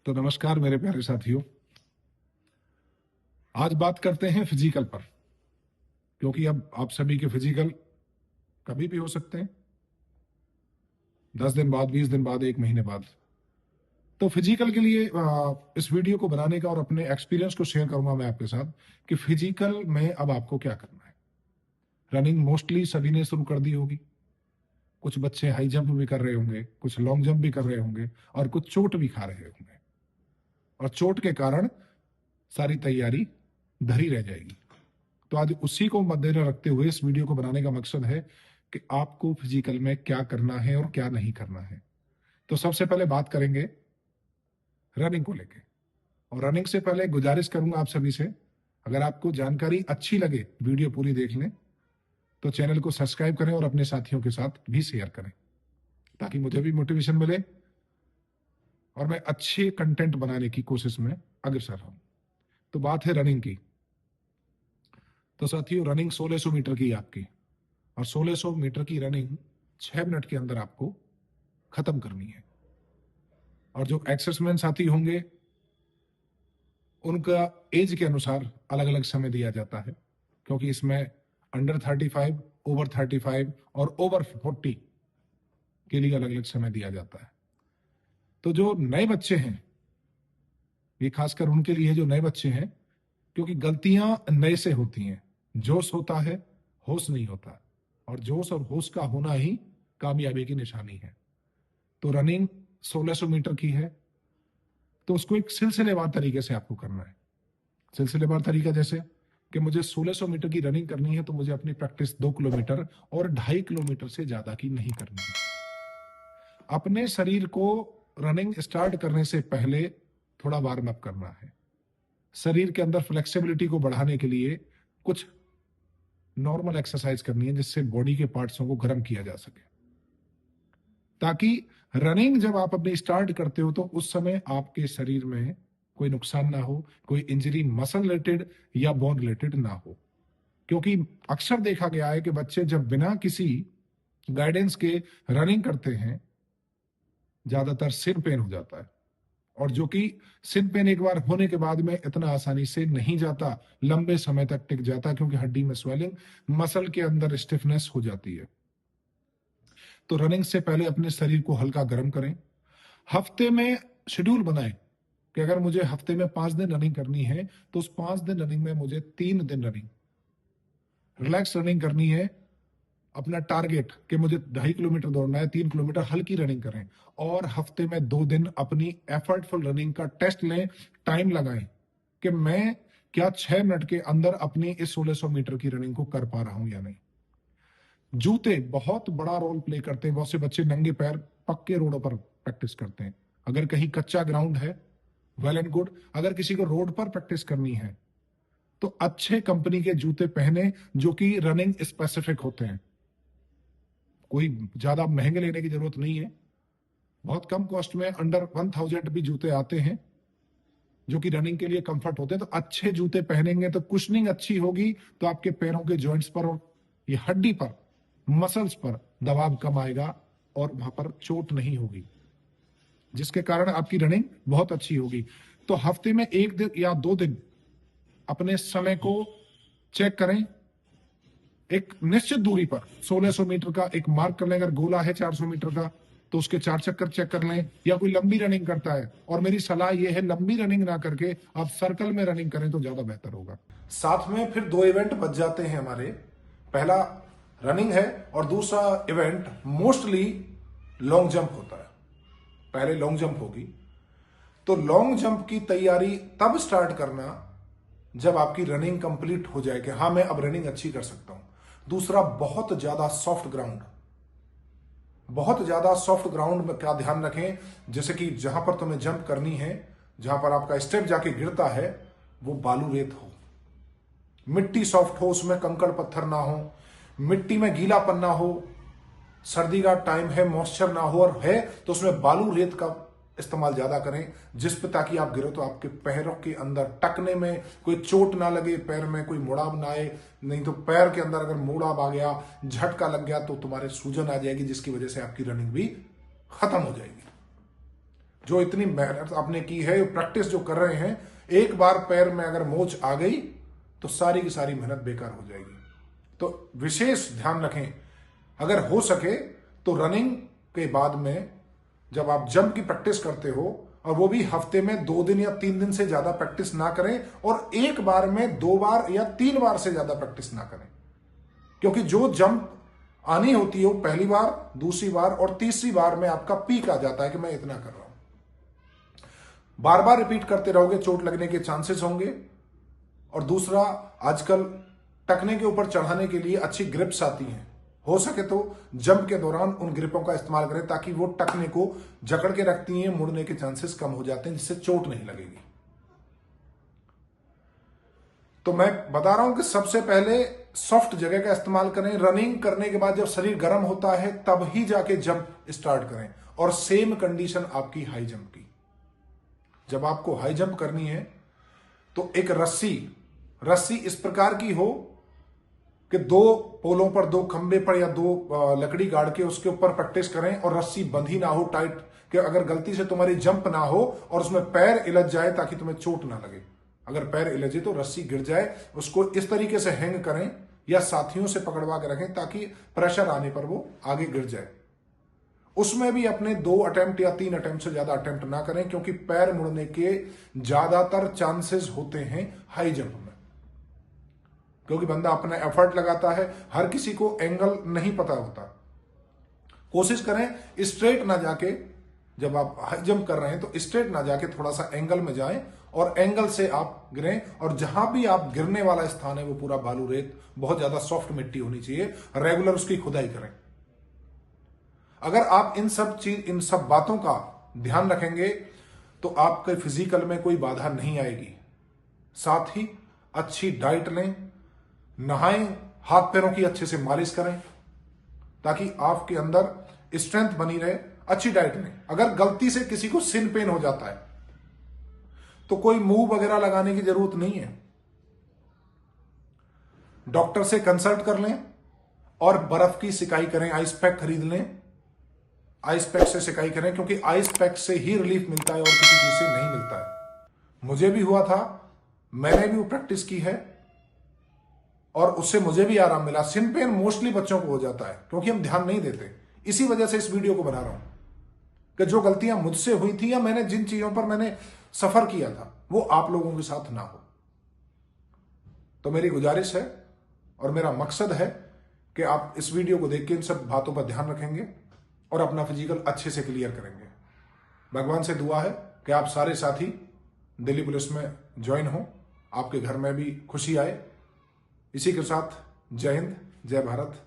तो नमस्कार मेरे प्यारे साथियों। आज बात करते हैं फिजिकल पर, क्योंकि अब आप सभी के फिजिकल कभी भी हो सकते हैं, 10 दिन बाद, 20 दिन बाद, 1 महीने बाद। तो फिजिकल के लिए इस वीडियो को बनाने का और अपने एक्सपीरियंस को शेयर करूंगा मैं आपके साथ कि फिजिकल में अब आपको क्या करना है। रनिंग मोस्टली सभी ने शुरू कर दी होगी, कुछ बच्चे हाई जंप भी कर रहे होंगे, कुछ लॉन्ग जंप भी कर रहे होंगे और कुछ चोट भी खा रहे होंगे, और चोट के कारण सारी तैयारी धरी रह जाएगी। तो आज उसी को मद्देनजर रखते हुए इस वीडियो को बनाने का मकसद है कि आपको फिजिकल में क्या करना है और क्या नहीं करना है। तो सबसे पहले बात करेंगे रनिंग को लेके, और रनिंग से पहले गुजारिश करूंगा आप सभी से, अगर आपको जानकारी अच्छी लगे वीडियो पूरी देख लें, तो चैनल को सब्सक्राइब करें और अपने साथियों के साथ भी शेयर करें, ताकि मुझे भी मोटिवेशन मिले और मैं अच्छे कंटेंट बनाने की कोशिश में अग्रसर रहूं। तो बात है रनिंग की। तो साथियों, रनिंग 1600 मीटर की आपकी, और 1600 मीटर की रनिंग 6 मिनट के अंदर आपको खत्म करनी है। और जो एक्सर्समैन साथी होंगे उनका एज के अनुसार अलग अलग समय दिया जाता है, क्योंकि इसमें अंडर 35, ओवर 35 और ओवर 40 के लिए अलग अलग समय दिया जाता है। तो जो नए बच्चे हैं, ये खासकर उनके लिए जो नए बच्चे हैं, क्योंकि गलतियां नए से होती हैं। जोश होता है, होश नहीं होता, और जोश और होश का होना ही कामयाबी की निशानी है। तो रनिंग 1600 मीटर की है, तो उसको एक सिलसिलेवार तरीके से आपको करना है। सिलसिलेवार तरीका जैसे कि मुझे 1600 मीटर की रनिंग करनी है, तो मुझे अपनी प्रैक्टिस 2 किलोमीटर और 2.5 किलोमीटर से ज्यादा की नहीं करनी है। अपने शरीर को रनिंग स्टार्ट करने से पहले थोड़ा वार्म अप करना है। शरीर के अंदर फ्लेक्सिबिलिटी को बढ़ाने के लिए कुछ नॉर्मल एक्सरसाइज करनी है, जिससे बॉडी के पार्ट्सों को गर्म किया जा सके, ताकि रनिंग जब आप अपनी स्टार्ट करते हो तो उस समय आपके शरीर में कोई नुकसान ना हो, कोई इंजरी मसल रिलेटेड या बोन रिलेटेड ना हो। क्योंकि अक्सर देखा गया है कि बच्चे जब बिना किसी गाइडेंस के रनिंग करते हैं, ज्यादातर सिर पेन हो जाता है, और जो कि सिर पेन एक बार होने के बाद में इतना आसानी से नहीं जाता, लंबे समय तक टिक जाता, क्योंकि हड्डी में स्वेलिंग, मसल के अंदर स्टिफनेस हो जाती है। तो रनिंग से पहले अपने शरीर को हल्का गर्म करें। हफ्ते में शेड्यूल बनाएं कि अगर मुझे हफ्ते में 5 दिन रनिंग करनी है, तो उस 5 दिन रनिंग में मुझे 3 दिन रनिंग रिलैक्स रनिंग करनी है। अपना टारगेट कि मुझे 2.5 किलोमीटर दौड़ना है, 3 किलोमीटर हल्की रनिंग करें, और हफ्ते में 2 दिन अपनी एफर्टफुल रनिंग का टेस्ट लें, टाइम लगाएं कि मैं क्या 6 मिनट के अंदर अपनी इस 1600 मीटर की रनिंग को कर पा रहा हूं या नहीं। जूते बहुत बड़ा रोल प्ले करते हैं। बहुत से बच्चे नंगे पैर पक्के रोडों पर प्रैक्टिस करते हैं। अगर कहीं कच्चा ग्राउंड है, वेल एंड गुड। अगर किसी को रोड पर प्रैक्टिस करनी है, तो अच्छे कंपनी के जूते पहने, जो कि रनिंग स्पेसिफिक होते हैं। कोई ज्यादा महंगे लेने की जरूरत नहीं है, बहुत कम कॉस्ट में अंडर 1000 भी जूते आते हैं, जो कि रनिंग के लिए कंफर्ट होते हैं। तो अच्छे जूते पहनेंगे तो कुशनिंग अच्छी होगी, तो आपके पैरों के जॉइंट्स पर और ये हड्डी पर, मसल्स पर दबाव कम आएगा और वहां पर चोट नहीं होगी, जिसके कारण आपकी रनिंग बहुत अच्छी होगी। तो हफ्ते में 1 दिन या 2 दिन अपने समय को चेक करें। एक निश्चित दूरी पर 1600 मीटर का एक मार्क कर लें। अगर गोला है 400 मीटर का, तो उसके 4 चक्कर चेक कर लें। या कोई लंबी रनिंग करता है, और मेरी सलाह यह है लंबी रनिंग ना करके आप सर्कल में रनिंग करें तो ज्यादा बेहतर होगा। साथ में फिर 2 इवेंट बच जाते हैं हमारे। पहला रनिंग है, और दूसरा इवेंट मोस्टली लॉन्ग जंप होता है। पहले लॉन्ग जंप होगी, तो लॉन्ग जंप की तैयारी तब स्टार्ट करना जब आपकी रनिंग कंप्लीट हो जाए कि हाँ मैं अब रनिंग अच्छी कर सकता हूं। दूसरा, बहुत ज्यादा सॉफ्ट ग्राउंड, बहुत ज्यादा सॉफ्ट ग्राउंड का ध्यान रखें। जैसे कि जहां पर तुम्हें जंप करनी है, जहां पर आपका स्टेप जाके गिरता है, वो बालू रेत हो, मिट्टी सॉफ्ट हो, उसमें कंकड़ पत्थर ना हो, मिट्टी में गीलापन ना हो, सर्दी का टाइम है, मॉइस्चर ना हो, और है तो उसमें बालू रेत का इस्तेमाल ज्यादा करें, जिस पे ताकि आप गिरो तो आपके पैरों के अंदर टकने में कोई चोट ना लगे, पैर में कोई मुड़ाव ना आए। नहीं तो पैर के अंदर अगर मुड़ाव आ गया, झटका लग गया, तो तुम्हारे सूजन आ जाएगी, जिसकी वजह से आपकी रनिंग भी खत्म हो जाएगी। जो इतनी मेहनत आपने की है, प्रैक्टिस जो कर रहे हैं, एक बार पैर में अगर मोच आ गई तो सारी की सारी मेहनत बेकार हो जाएगी। तो विशेष ध्यान रखें, अगर हो सके तो रनिंग के बाद में जब आप जंप की प्रैक्टिस करते हो, और वो भी हफ्ते में 2 दिन या 3 दिन से ज्यादा प्रैक्टिस ना करें, और एक बार में 2 बार या 3 बार से ज्यादा प्रैक्टिस ना करें। क्योंकि जो जंप आनी होती है वो पहली बार, दूसरी बार और तीसरी बार में आपका पीक आ जाता है कि मैं इतना कर रहा हूं। बार बार रिपीट करते रहोगे, चोट लगने के चांसेस होंगे। और दूसरा, आजकल टकने के ऊपर चढ़ाने के लिए अच्छी ग्रिप्स आती हैं, हो सके तो जंप के दौरान उन ग्रिपों का इस्तेमाल करें, ताकि वो टकने को जकड़ के रखती हैं, मुड़ने के चांसेस कम हो जाते हैं, जिससे चोट नहीं लगेगी। तो मैं बता रहा हूं कि सबसे पहले सॉफ्ट जगह का इस्तेमाल करें। रनिंग करने के बाद जब शरीर गर्म होता है तब ही जाके जंप स्टार्ट करें। और सेम कंडीशन आपकी हाई जंप की, जब आपको हाई जंप करनी है तो एक रस्सी इस प्रकार की हो कि 2 पोलों पर, 2 खंबे पर या 2 लकड़ी गाड़ के उसके ऊपर प्रैक्टिस करें, और रस्सी बंधी ना हो टाइट, कि अगर गलती से तुम्हारी जंप ना हो और उसमें पैर इलझ जाए ताकि तुम्हें चोट ना लगे। अगर पैर इलझे तो रस्सी गिर जाए, उसको इस तरीके से हैंग करें या साथियों से पकड़वा के रखें ताकि प्रेशर आने पर वो आगे गिर जाए। उसमें भी अपने 2 अटेम्प्ट या 3 अटेम्प्ट से ज्यादा अटेम्प्ट ना करें, क्योंकि पैर मुड़ने के ज्यादातर चांसेस होते हैं हाई जंप में, क्योंकि बंदा अपना एफर्ट लगाता है। हर किसी को एंगल नहीं पता होता। कोशिश करें स्ट्रेट ना जाके, जब आप हाई जंप कर रहे हैं तो स्ट्रेट ना जाके थोड़ा सा एंगल में जाएं, और एंगल से आप गिरें। और जहां भी आप गिरने वाला स्थान है वो पूरा बालू रेत, बहुत ज्यादा सॉफ्ट मिट्टी होनी चाहिए, रेगुलर उसकी खुदाई करें। अगर आप इन सब बातों का ध्यान रखेंगे तो आपके फिजिकल में कोई बाधा नहीं आएगी। साथ ही अच्छी डाइट लें, नहाएं, हाथ पैरों की अच्छे से मालिश करें, ताकि आपके अंदर स्ट्रेंथ बनी रहे। अच्छी डाइट लें। अगर गलती से किसी को सिन पेन हो जाता है तो कोई मूव वगैरह लगाने की जरूरत नहीं है, डॉक्टर से कंसल्ट कर लें और बर्फ की सिकाई करें, आइस पैक खरीद लें, आइस पैक से सिकाई करें, क्योंकि आइस पैक से ही रिलीफ मिलता है और किसी चीज से नहीं मिलता है। मुझे भी हुआ था, मैंने भी वो प्रैक्टिस की है और उससे मुझे भी आराम मिला। सिन पेन मोस्टली बच्चों को हो जाता है क्योंकि हम ध्यान नहीं देते। इसी वजह से इस वीडियो को बना रहा हूं कि जो गलतियां मुझसे हुई थी या मैंने जिन चीजों पर मैंने सफर किया था वो आप लोगों के साथ ना हो। तो मेरी गुजारिश है और मेरा मकसद है कि आप इस वीडियो को देख के इन सब बातों पर ध्यान रखेंगे और अपना फिजिकल अच्छे से क्लियर करेंगे। भगवान से दुआ है कि आप सारे साथी दिल्ली पुलिस में ज्वाइन हो, आपके घर में भी खुशी आए। इसी के साथ जय हिंद, जय भारत।